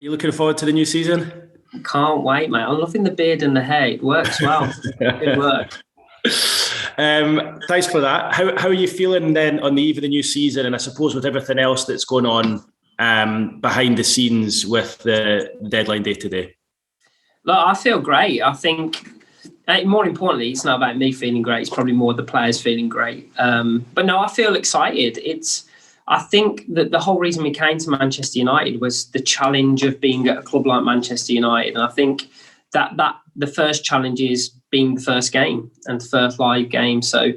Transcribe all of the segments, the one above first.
You looking forward to the new season? Can't wait, mate. I'm loving the beard and the hair. It works well. Good work. Thanks for that. How are you feeling then on the eve of the new season, and I suppose with everything else that's going on behind the scenes with the deadline day today? Look, I feel great. I think, more importantly, it's not about me feeling great. It's probably more the players feeling great. But no, I feel excited. I think that the whole reason we came to Manchester United was the challenge of being at a club like Manchester United. And I think that the first challenge is being the first game and the first live game. So,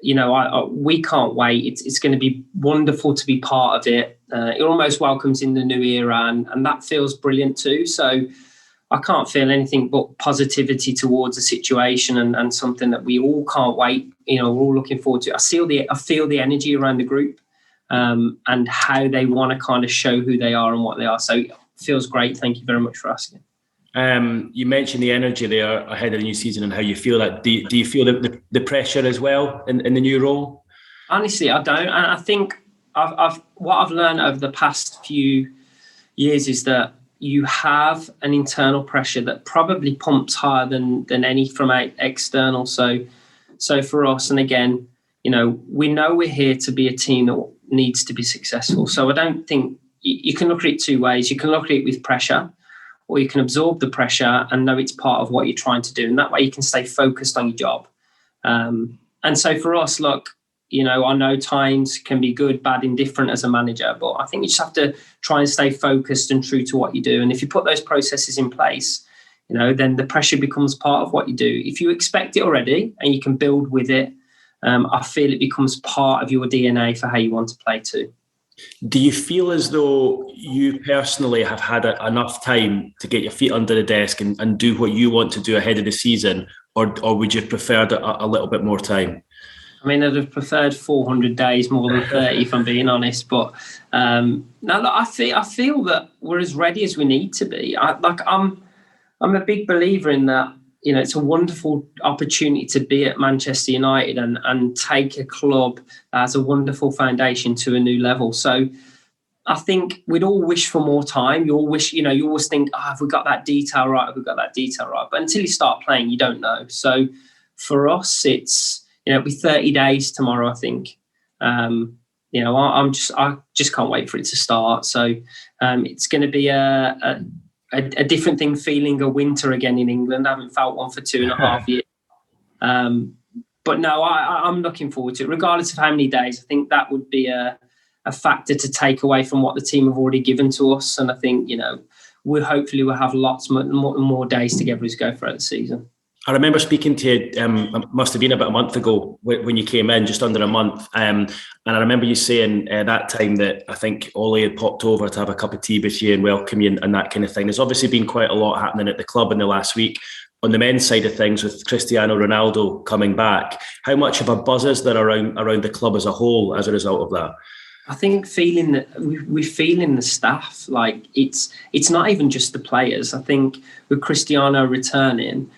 we can't wait. It's going to be wonderful to be part of it. It almost welcomes in the new era, and that feels brilliant too. So I can't feel anything but positivity towards the situation and something that we all can't wait. We're all looking forward to. I feel the energy around the group. And how they want to kind of show who they are and what they are. So it feels great. Thank you very much for asking. You mentioned the energy there ahead of the new season and how you feel that. Do you feel the pressure as well in the new role? Honestly, I don't. And I think what I've learned over the past few years is that you have an internal pressure that probably pumps higher than any from external. So for us, and again, we know we're here to be a team that needs to be successful. So I don't think you can look at it two ways. You can look at it with pressure, or you can absorb the pressure and know it's part of what you're trying to do. And that way you can stay focused on your job. And so for us, look, I know times can be good, bad, indifferent as a manager, but I think you just have to try and stay focused and true to what you do. And if you put those processes in place, then the pressure becomes part of what you do. If you expect it already and you can build with it, I feel it becomes part of your DNA for how you want to play too. Do you feel as though you personally have had enough time to get your feet under the desk and do what you want to do ahead of the season, or would you have preferred a little bit more time? I mean, I'd have preferred 400 days more than 30, if I'm being honest. But no, look, I feel that we're as ready as we need to be. I'm a big believer in that. It's a wonderful opportunity to be at Manchester United and take a club that has a wonderful foundation to a new level. So I think we'd all wish for more time. You all wish, you always think, have we got that detail right? Have we got that detail right? But until you start playing, you don't know. So for us, it'll be 30 days tomorrow, I think. I just can't wait for it to start. So it's going to be a different thing feeling a winter again in England. I haven't felt one for 2.5 years. But no, I'm looking forward to it. Regardless of how many days, I think that would be a factor to take away from what the team have already given to us. And I think, we'll have lots more days together as we go throughout the season. I remember speaking to you, it must have been about a month ago when you came in, just under a month. And I remember you saying that time that I think Ollie had popped over to have a cup of tea with you and welcome you and that kind of thing. There's obviously been quite a lot happening at the club in the last week. On the men's side of things, with Cristiano Ronaldo coming back, how much of a buzz is there around the club as a whole as a result of that? I think we're feeling the staff. Like it's not even just the players. I think with Cristiano returning,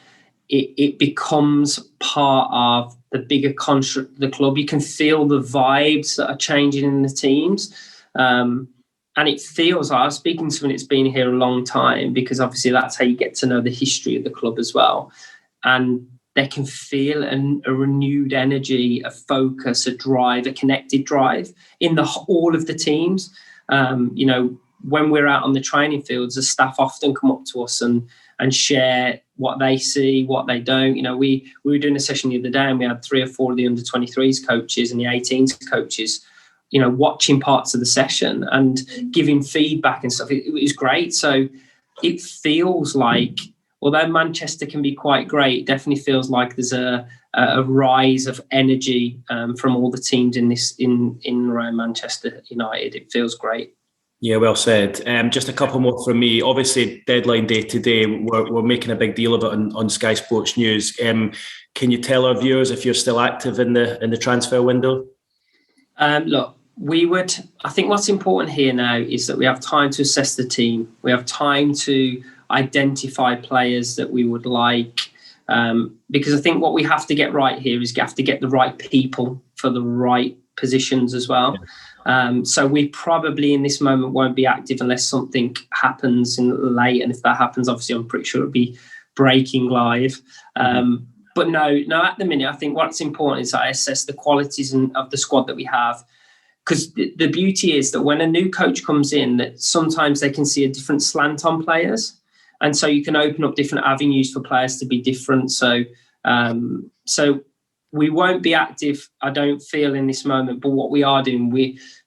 it becomes part of the bigger construct of the club. You can feel the vibes that are changing in the teams. And it feels like, I was speaking to someone that's been here a long time, because obviously that's how you get to know the history of the club as well. And they can feel a renewed energy, a focus, a drive, a connected drive in all of the teams. When we're out on the training fields, the staff often come up to us and share what they see, what they don't. We were doing a session the other day and we had 3 or 4 of the under-23s coaches and the 18s coaches, watching parts of the session and giving feedback and stuff. It was great. So it feels like, although Manchester can be quite great, it definitely feels like there's a rise of energy from all the teams in and around Manchester United. It feels great. Yeah, well said. Just a couple more from me. Obviously, deadline day today, we're making a big deal of it on Sky Sports News. Can you tell our viewers if you're still active in the transfer window? Look, I think what's important here now is that we have time to assess the team. We have time to identify players that we would like, because I think what we have to get right here is we have to get the right people for the right positions as well. So we probably in this moment won't be active unless something happens in late. And if that happens, obviously, I'm pretty sure it'll be breaking live. But no, at the minute, I think what's important is I assess the qualities of the squad that we have. Because the beauty is that when a new coach comes in, that sometimes they can see a different slant on players. And so you can open up different avenues for players to be different. So we won't be active, I don't feel, in this moment. But what we are doing,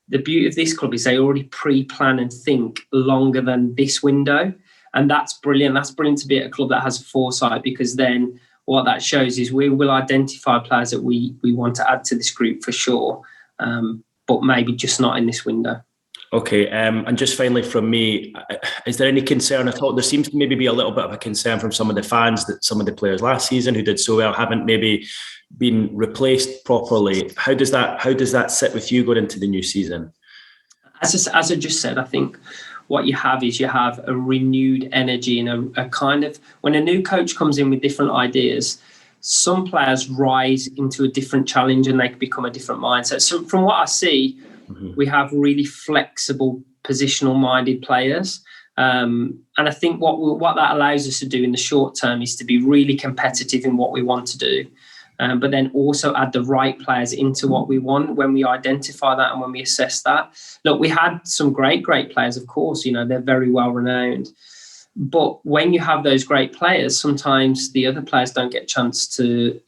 the beauty of this club is they already pre-plan and think longer than this window. And that's brilliant. That's brilliant to be at a club that has foresight, because then what that shows is we will identify players that we want to add to this group for sure, but maybe just not in this window. Okay, and just finally from me, is there any concern at all? There seems to maybe be a little bit of a concern from some of the fans that some of the players last season who did so well haven't maybe been replaced properly. How does that sit with you going into the new season? As I just said, I think what you have is you have a renewed energy and a kind of, when a new coach comes in with different ideas, some players rise into a different challenge and they can become a different mindset. So from what I see, we have really flexible, positional-minded players. And I think what that allows us to do in the short term is to be really competitive in what we want to do, but then also add the right players into what we want when we identify that and when we assess that. Look, we had some great players, of course, they're very well renowned. But when you have those great players, sometimes the other players don't get a chance to,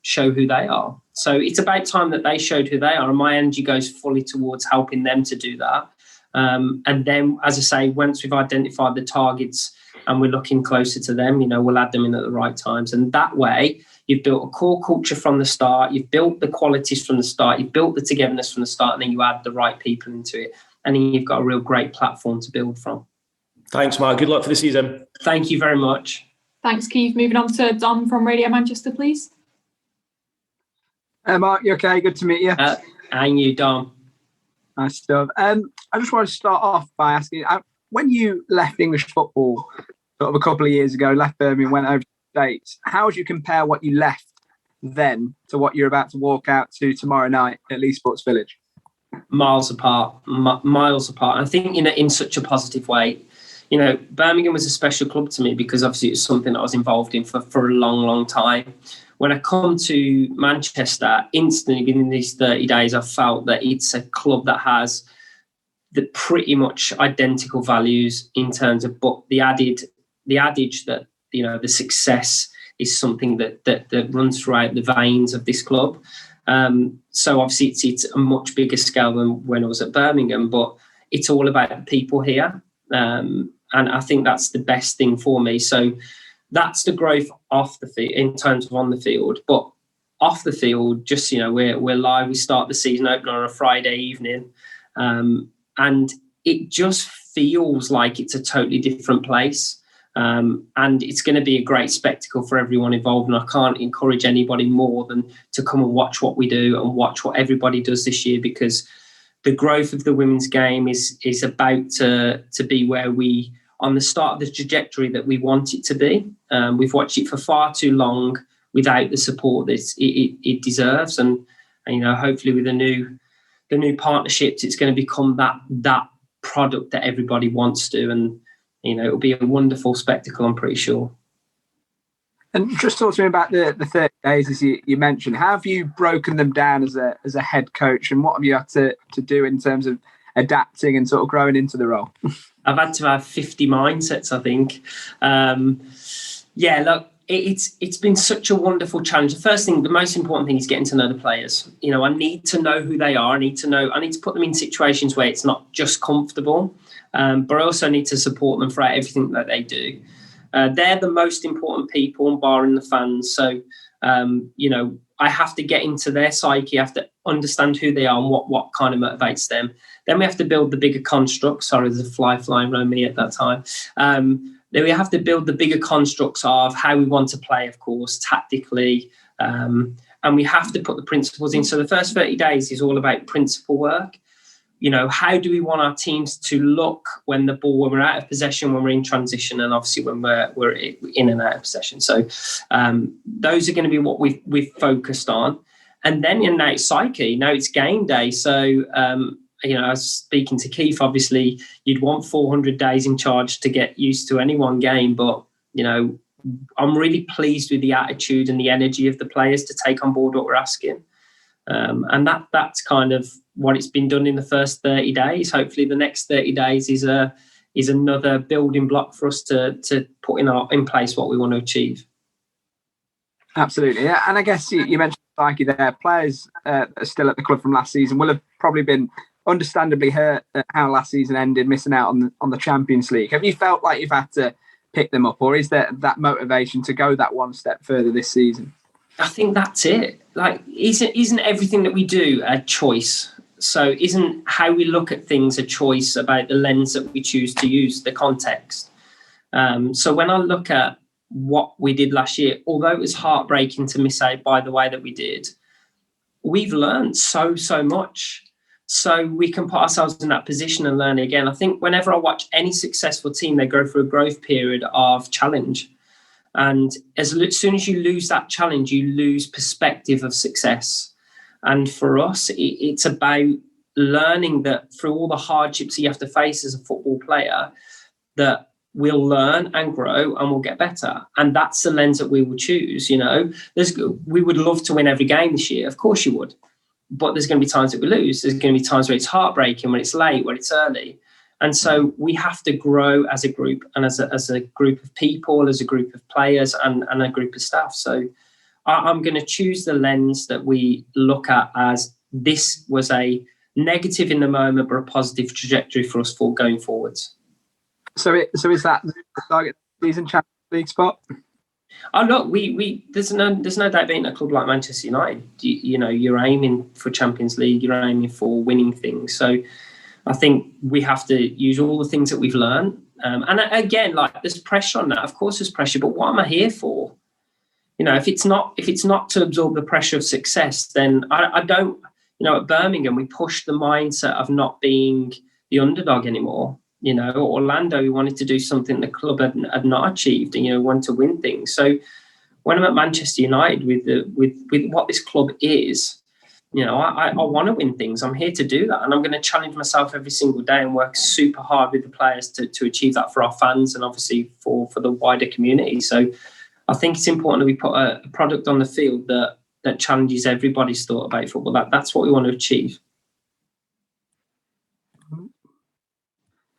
show who they are. So it's about time that they showed who they are. And my energy goes fully towards helping them to do that. And then, as I say, once we've identified the targets and we're looking closer to them, we'll add them in at the right times. And that way, you've built a core culture from the start. You've built the qualities from the start. You've built the togetherness from the start. And then you add the right people into it. And then you've got a real great platform to build from. Thanks, Mark. Good luck for the season. Thank you very much. Thanks, Keith. Moving on to Dom from Radio Manchester, please. Mark, you okay? Good to meet you. And you, Dom. Nice stuff. I just want to start off by asking, when you left English football sort of a couple of years ago, left Birmingham, went over to the States, how would you compare what you left then to what you're about to walk out to tomorrow night at Leigh Sports Village? Miles apart. I think, in such a positive way. Birmingham was a special club to me because obviously it was something I was involved in for a long, long time. When I come to Manchester, instantly within these 30 days, I felt that it's a club that has the pretty much identical values in terms of, but the adage that, the success is something that runs throughout the veins of this club. So obviously it's a much bigger scale than when I was at Birmingham, but it's all about the people here. And I think that's the best thing for me. So that's the growth off the field in terms of on the field, but off the field, just, we're live. We start the season opener on a Friday evening. And it just feels like it's a totally different place. And it's going to be a great spectacle for everyone involved. And I can't encourage anybody more than to come and watch what we do and watch what everybody does this year, because the growth of the women's game is about to be where we, on the start of the trajectory that we want it to be. We've watched it for far too long without the support that it deserves. And hopefully with the new partnerships, it's going to become that product that everybody wants to. And, it'll be a wonderful spectacle, I'm pretty sure. And just talk to me about the 30 days, as you mentioned. How have you broken them down as a head coach, and what have you had to do in terms of adapting and sort of growing into the role? I've had to have 50 mindsets, I think. Look, it's been such a wonderful challenge. The first thing, the most important thing is getting to know the players. I need to know who they are. I need to put them in situations where it's not just comfortable, but I also need to support them throughout everything that they do. They're the most important people, barring the fans. So, I have to get into their psyche. I have to understand who they are and what kind of motivates them. Then we have to build the bigger construct. Sorry, there's a fly flying around me at that time. Then we have to build the bigger constructs of how we want to play, of course, tactically. And we have to put the principles in. So the first 30 days is all about principle work. How do we want our teams to look when we're out of possession, when we're in transition, and obviously when we're in and out of possession. So those are going to be what we've focused on. And then now it's psyche, now it's game day. So, I was speaking to Keith, obviously you'd want 400 days in charge to get used to any one game. But, I'm really pleased with the attitude and the energy of the players to take on board what we're asking. And that's kind of what it's been done in the first 30 days. Hopefully the next 30 days is another building block for us to put in place what we want to achieve. Absolutely. Yeah. And I guess you mentioned psyche there. Players that are still at the club from last season will have probably been understandably hurt at how last season ended, missing out on the Champions League. Have you felt like you've had to pick them up, or is there that motivation to go that one step further this season? I think that's it. Like, isn't everything that we do a choice? So isn't how we look at things a choice about the lens that we choose to use, the context? So when I look at what we did last year, although it was heartbreaking to miss out by the way that we did, we've learned so much. So we can put ourselves in that position and learn again. I think whenever I watch any successful team, they go through a growth period of challenge. And as soon as you lose that challenge, you lose perspective of success. And for us, it's about learning that through all the hardships you have to face as a football player, that we'll learn and grow and we'll get better. And that's the lens that we will choose. We would love to win every game this year. Of course you would. But there's going to be times that we lose. There's going to be times where it's heartbreaking, when it's late, when it's early. And so we have to grow as a group and as a group of people, as a group of players and a group of staff. So I'm going to choose the lens that we look at as this was a negative in the moment, but a positive trajectory for us for going forwards. So is that the target season Champions League spot? Oh look, there's no doubt being a club like Manchester United. You're aiming for Champions League, you're aiming for winning things. So I think we have to use all the things that we've learned. And again, like, there's pressure on that. Of course, there's pressure, but what am I here for? If it's not to absorb the pressure of success, then I don't. At Birmingham, we pushed the mindset of not being the underdog anymore. Orlando, we wanted to do something the club had not achieved, and wanted to win things. So when I'm at Manchester United with what this club is, I want to win things. I'm here to do that, and I'm going to challenge myself every single day and work super hard with the players to achieve that for our fans and obviously for the wider community. So I think it's important that we put a product on the field that challenges everybody's thought about football. That's what we want to achieve.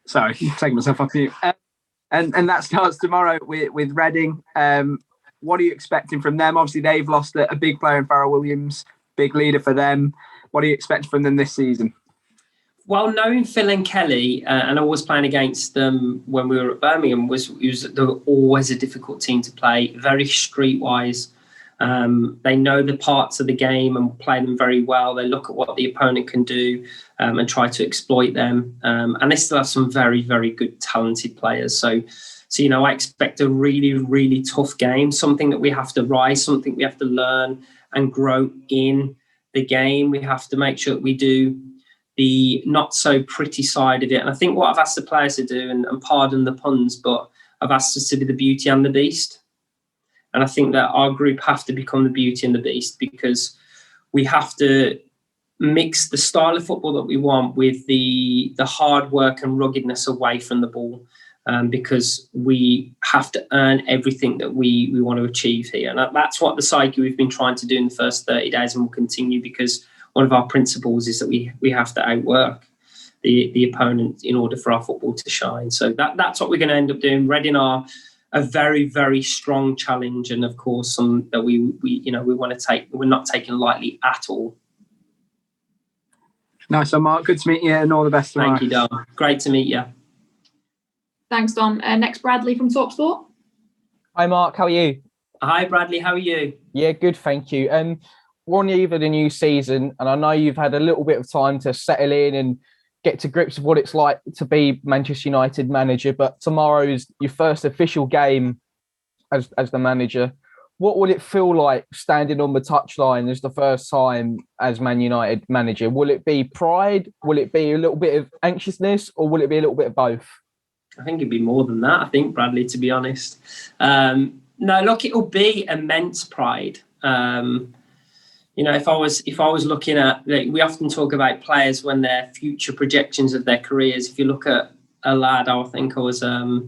Sorry, taking myself off mute. And that starts tomorrow with Reading. What are you expecting from them? Obviously, they've lost a big player in Farrell Williams, big leader for them. What are you expecting from them this season? Well, knowing Phil and Kelly, and I was playing against them when we were at Birmingham, they were always a difficult team to play, very streetwise. They know the parts of the game and play them very well. They look at what the opponent can do and try to exploit them. And they still have some very, very good, talented players. So I expect a really, really tough game, something that we have to rise, something we have to learn and grow in the game. We have to make sure that we do the not so pretty side of it. And I think what I've asked the players to do, and pardon the puns, but I've asked us to be the beauty and the beast. And I think that our group have to become the beauty and the beast, because we have to mix the style of football that we want with the hard work and ruggedness away from the ball, because we have to earn everything that we want to achieve here. And that's what the psyche we've been trying to do in the first 30 days and will continue, because one of our principles is that we have to outwork the opponent in order for our football to shine. So that's what we're going to end up doing. Reading are a very, very strong challenge, and of course some that we want to take. We're not taking lightly at all. Nice one, Mark. Good to meet you, and all the best tomorrow. Thank you, Dom. Great to meet you. Thanks, Dom. Next, Bradley from TalkSport. Hi, Mark. How are you? Hi, Bradley. How are you? Yeah, good. Thank you. We're on the eve of the new season, and I know you've had a little bit of time to settle in and get to grips with what it's like to be Manchester United manager. But tomorrow is your first official game as the manager. What would it feel like standing on the touchline as the first time as Man United manager? Will it be pride? Will it be a little bit of anxiousness? Or will it be a little bit of both? I think it'd be more than that, I think, Bradley, to be honest. No, look, it'll be immense pride. if I was looking at, like, we often talk about players when their future projections of their careers. If you look at a lad, I think I was a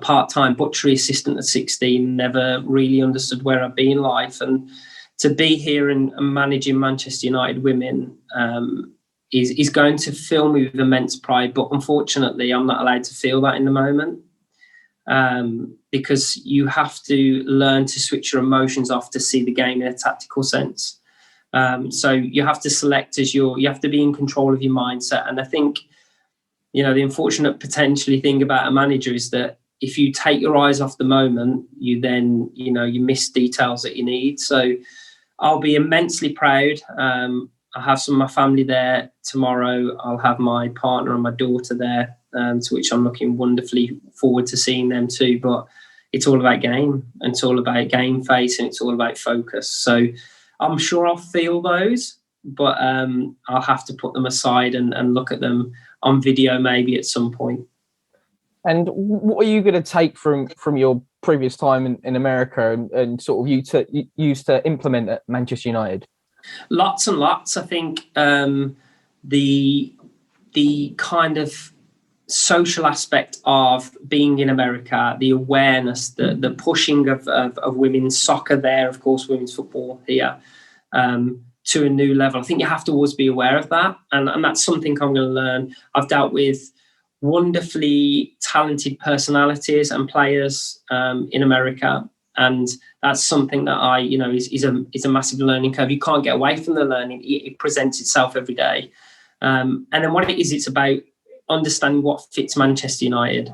part-time butchery assistant at 16, never really understood where I'd be in life, and to be here and managing Manchester United women is going to fill me with immense pride. But unfortunately, I'm not allowed to feel that in the moment. Because you have to learn to switch your emotions off to see the game in a tactical sense. So you have to select you have to be in control of your mindset. And I think, the unfortunate potentially thing about a manager is that if you take your eyes off the moment, you then, you miss details that you need. So I'll be immensely proud. I'll have some of my family there tomorrow. I'll have my partner and my daughter there, to which I'm looking wonderfully forward to seeing them too. But it's all about game, and it's all about game face, and it's all about focus. So I'm sure I'll feel those, but I'll have to put them aside and look at them on video maybe at some point. And what are you going to take from your previous time in America and sort of use to implement at Manchester United? Lots and lots. I think the kind of social aspect of being in America, the awareness, the pushing of women's soccer there, of course, women's football here, to a new level. I think you have to always be aware of that. And that's something I'm going to learn. I've dealt with wonderfully talented personalities and players in America. And that's something that is a massive learning curve. You can't get away from the learning. It presents itself every day. And then what it is, it's about understanding what fits Manchester United.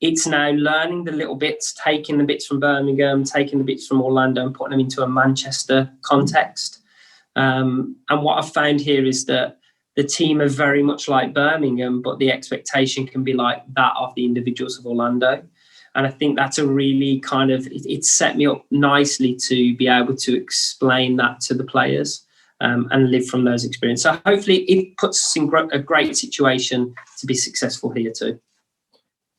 It's now learning the little bits, taking the bits from Birmingham, taking the bits from Orlando and putting them into a Manchester context. And what I've found here is that the team are very much like Birmingham, but the expectation can be like that of the individuals of Orlando. And I think that's a really it's set me up nicely to be able to explain that to the players and live from those experiences. So hopefully it puts us in a great situation to be successful here too.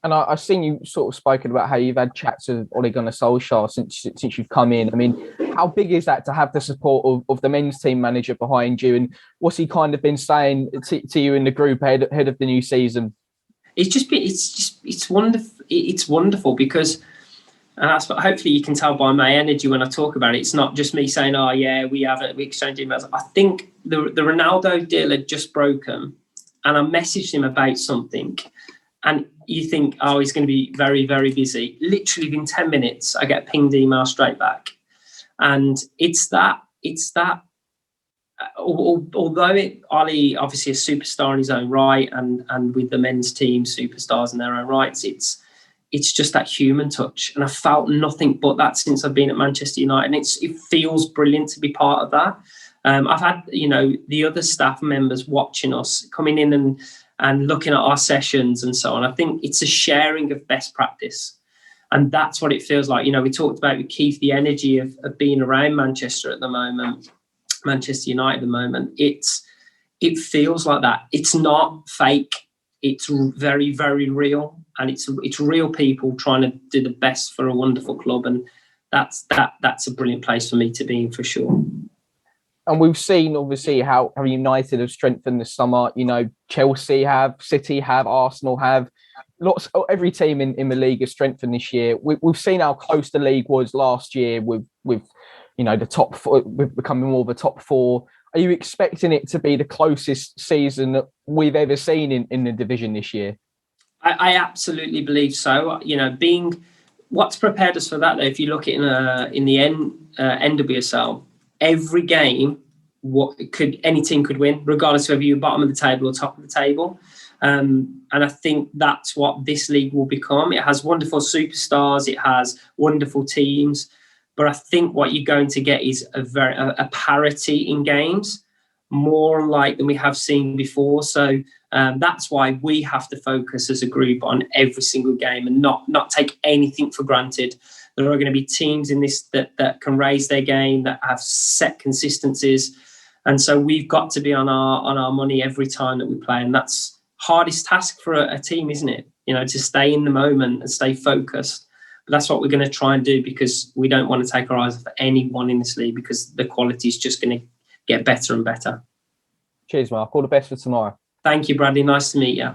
And I've seen you sort of spoken about how you've had chats with Ole Gunnar Solskjaer since you've come in. I mean, how big is that to have the support of the men's team manager behind you? And what's he kind of been saying to you in the group ahead of the new season? It's wonderful. It's wonderful because, and hopefully you can tell by my energy when I talk about it. It's not just me saying, "Oh yeah, we exchanged emails." I think the Ronaldo deal had just broken, and I messaged him about something, and you think, "Oh, he's going to be very, very busy." Literally within 10 minutes, I get a pinged email straight back, and it's that. Although Ollie obviously a superstar in his own right, and with the men's team superstars in their own rights, it's just that human touch, and I felt nothing but that since I've been at Manchester United, and it feels brilliant to be part of that. I've had the other staff members watching us, coming in and looking at our sessions and so on. I think it's a sharing of best practice, and that's what it feels like. We talked about with Keith the energy of being around Manchester at the moment. Manchester United at the moment, it feels like that. It's not fake. It's very, very real, and it's real people trying to do the best for a wonderful club, and that's a brilliant place for me to be in for sure. And we've seen obviously how United have strengthened this summer. Chelsea have, City have, Arsenal have. Every team in the league has strengthened this year. We've seen how close the league was last year with the top four, with becoming more of a top four. Are you expecting it to be the closest season that we've ever seen in the division this year? I absolutely believe so. Being what's prepared us for that, though, if you look at in the NWSL, every game, any team could win, regardless of whether you're bottom of the table or top of the table. And I think that's what this league will become. It has wonderful superstars, it has wonderful teams, but I think what you're going to get is a parity in games, more like than we have seen before. So that's why we have to focus as a group on every single game and not take anything for granted. There are going to be teams in this that can raise their game, that have set consistencies. And so we've got to be on our money every time that we play. And that's hardest task for a team, isn't it? To stay in the moment and stay focused. But that's what we're going to try and do, because we don't want to take our eyes off anyone in this league, because the quality is just going to get better and better. Cheers, Mark. All the best for tomorrow. Thank you, Bradley. Nice to meet you.